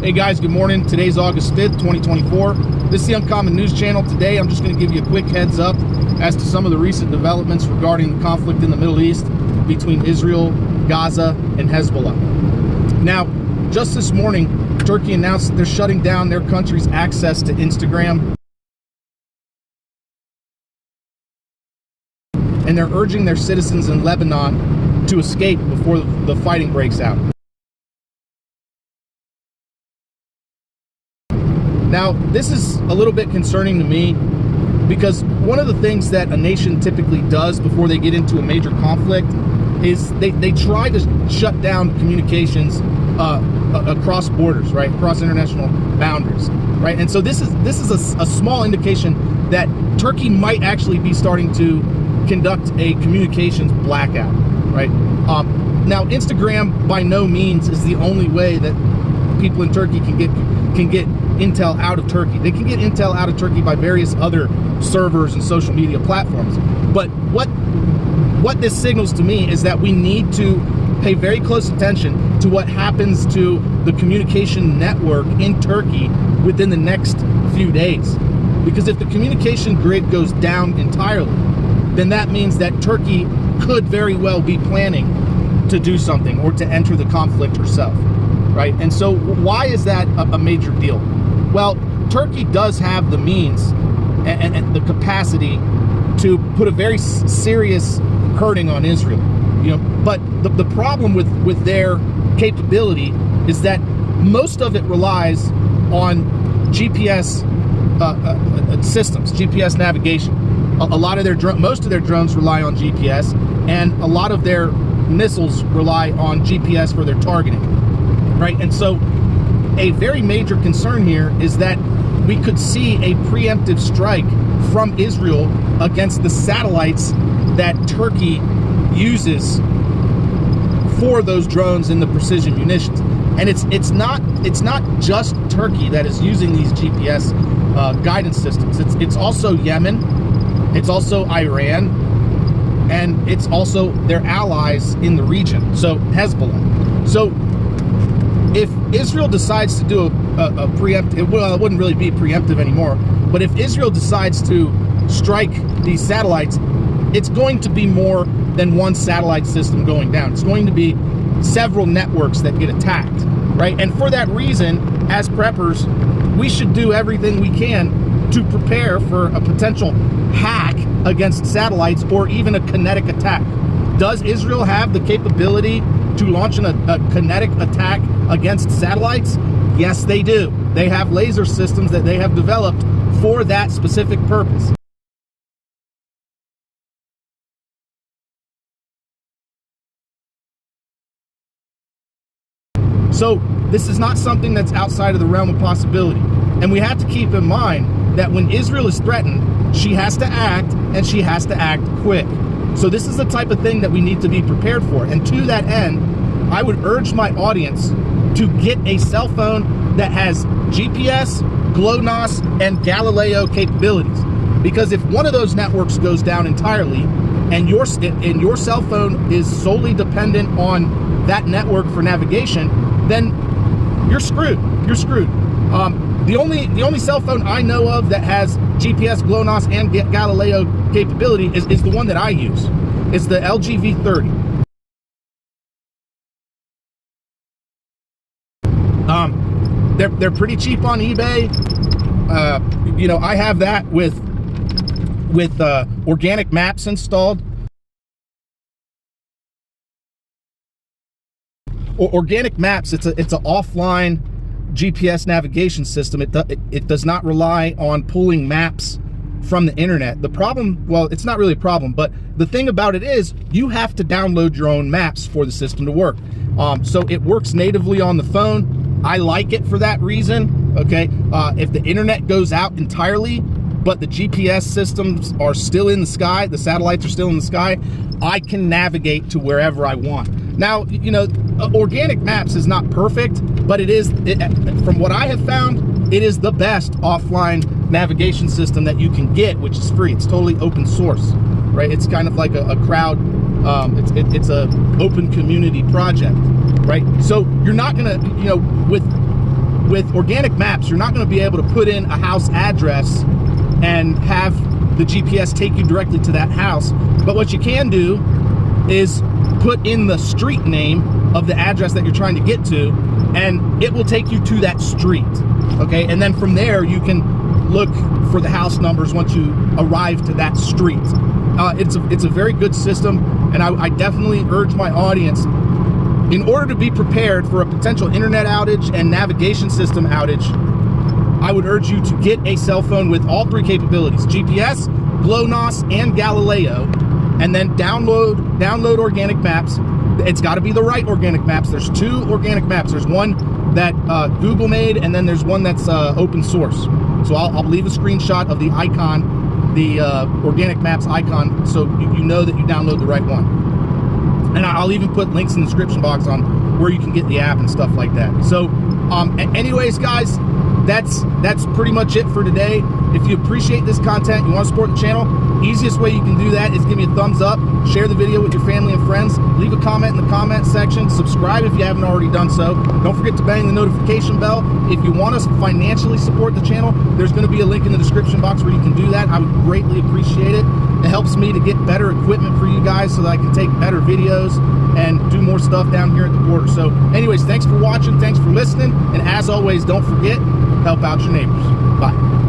Hey guys, good morning. Today's August 5th, 2024. This is the Uncommon News Channel. Today I'm just going to give you a quick heads up as to some of the recent developments regarding the conflict in the Middle East between Israel, Gaza, and Hezbollah. Now, just this morning, Turkey announced that they're shutting down their country's access to Instagram, and they're urging their citizens in Lebanon to escape before the fighting breaks out. Now, this is a little bit concerning to me because one of the things that a nation typically does before they get into a major conflict is they try to shut down communications across borders, right? Across international boundaries, right? And so this is a small indication that Turkey might actually be starting to conduct a communications blackout, right? Now, Instagram by no means is the only way that people in Turkey can get intel out of Turkey. They can get intel out of Turkey by various other servers and social media platforms. But what this signals to me is that we need to pay very close attention to what happens to the communication network in Turkey within the next few days. Because if the communication grid goes down entirely, then that means that Turkey could very well be planning to do something or to enter the conflict herself, right? And so why is that a major deal? Well, Turkey does have the means and the capacity to put a very serious hurting on Israel, but the problem with their capability is that most of it relies on GPS systems, GPS navigation. A lot of most of their drones rely on GPS, and a lot of their missiles rely on GPS for their targeting, right? And so a very major concern here is that we could see a preemptive strike from Israel against the satellites that Turkey uses for those drones and the precision munitions. And it's not just Turkey that is using these GPS guidance systems. It's also Yemen, it's also Iran, and it's also their allies in the region, so Hezbollah. So if Israel decides to do a preemptive, well, it wouldn't really be preemptive anymore, but if Israel decides to strike these satellites, it's going to be more than one satellite system going down. It's going to be several networks that get attacked, right? And for that reason, as preppers, we should do everything we can to prepare for a potential hack against satellites or even a kinetic attack. Does Israel have the capability to launch a kinetic attack against satellites? Yes, they do. They have laser systems that they have developed for that specific purpose. So this is not something that's outside of the realm of possibility. And we have to keep in mind that when Israel is threatened, she has to act, and she has to act quick. So this is the type of thing that we need to be prepared for. And to that end, I would urge my audience to get a cell phone that has GPS, GLONASS, and Galileo capabilities. Because if one of those networks goes down entirely, and your cell phone is solely dependent on that network for navigation, then you're screwed. You're screwed. The only cell phone I know of that has GPS, GLONASS, and Galileo capability is the one that I use. It's the LG V30. They're pretty cheap on eBay. I have that with organic maps installed. Organic Maps, it's an offline GPS navigation system. It does not rely on pulling maps from the internet. The problem, well, it's not really a problem, but the thing about it is you have to download your own maps for the system to work. So it works natively on the phone. I like it for that reason, okay? If the internet goes out entirely, but the GPS systems are still in the sky, the satellites are still in the sky, I can navigate to wherever I want. Now, Organic Maps is not perfect, but from what I have found, it is the best offline navigation system that you can get, which is free. It's totally open source, right? It's kind of like a crowd, it's a open community project, right? So you're not gonna, with with organic maps, you're not going to be able to put in a house address and have the GPS take you directly to that house. But what you can do is put in the street name of the address that you're trying to get to, and it will take you to that street. Okay, and then from there you can look for the house numbers once you arrive to that street. It's a very good system, and I definitely urge my audience, in order to be prepared for a potential internet outage and navigation system outage, I would urge you to get a cell phone with all three capabilities: GPS, GLONASS, and Galileo, and then download organic maps. It's got to be the right organic maps. There's two organic maps. There's one that Google made, and then there's one that's open source. So I'll leave a screenshot of the icon, the organic maps icon, so you know that you download the right one. And I'll even put links in the description box on where you can get the app and stuff like that. So anyways, guys, that's pretty much it for today. If you appreciate this content, you want to support the channel, easiest way you can do that is give me a thumbs up, share the video with your family and friends, leave a comment in the comment section, subscribe if you haven't already done so. Don't forget to bang the notification bell. If you want us to financially support the channel, there's going to be a link in the description box where you can do that. I would greatly appreciate it. It helps me to get better equipment for you guys so that I can take better videos and do more stuff down here at the border. So anyways, thanks for watching, thanks for listening, and as always, don't forget, help out your neighbors. Bye.